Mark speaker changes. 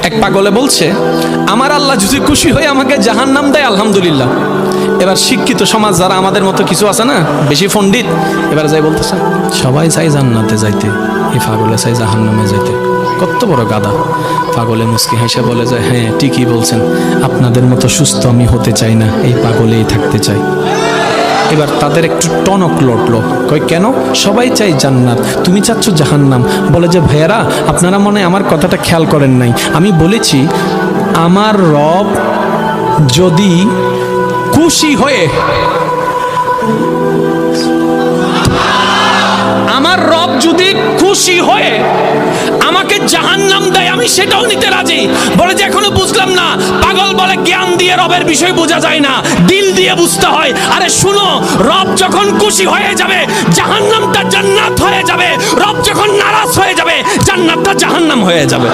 Speaker 1: এক পাগলে বলছে, আমার আল্লাহ যদি খুশি হয়ে আমাকে জাহান্নাম দেয় আলহামদুলিল্লাহ। এবার শিক্ষিত সমাজ যারা আমাদের মতো কিছু আছে না, বেশি পণ্ডিত, এবার যাই বলতেছে সবাই চাই জান্নাতে যাইতে, এই পাগলে চাই জাহান্নামে যাইতে। কত বড় গাদা। পাগলে মুস্কি হেসে বলে যায়, হ্যাঁ ঠিকই বলছেন, আপনাদের মতো সুস্থ আমি হতে চাই না, এই পাগলেই থাকতে চাই। এবার তাদের একটু টনক লটলো, কই কেন? সবাই চাই জান্নাত, তুমি চাচ্ছ জাহান্নাম। বলে যে ভাইয়ারা, আপনারা মনে হয় আমার কথাটা খেয়াল করেন নাই। আমি বলেছি আমার রব যদি খুশি হয়ে, আমার রব যদি খুশি হয়ে আমাকে জাহান্নাম দেয় আমি সেটাও নিতে রাজি। বলে যে এখনো বুঝলাম না। পাগল বলে জ্ঞান দিয়ে রবের বিষয় বোঝা যায় না, দিল দিয়ে বুঝতে হয়। আরে শুনো, রব যখন খুশি হয়ে যাবে জাহান্নামটা জান্নাত হয়ে যাবে, রব যখন নারাজ হয়ে যাবে জান্নাতটা জাহান্নাম হয়ে যাবে।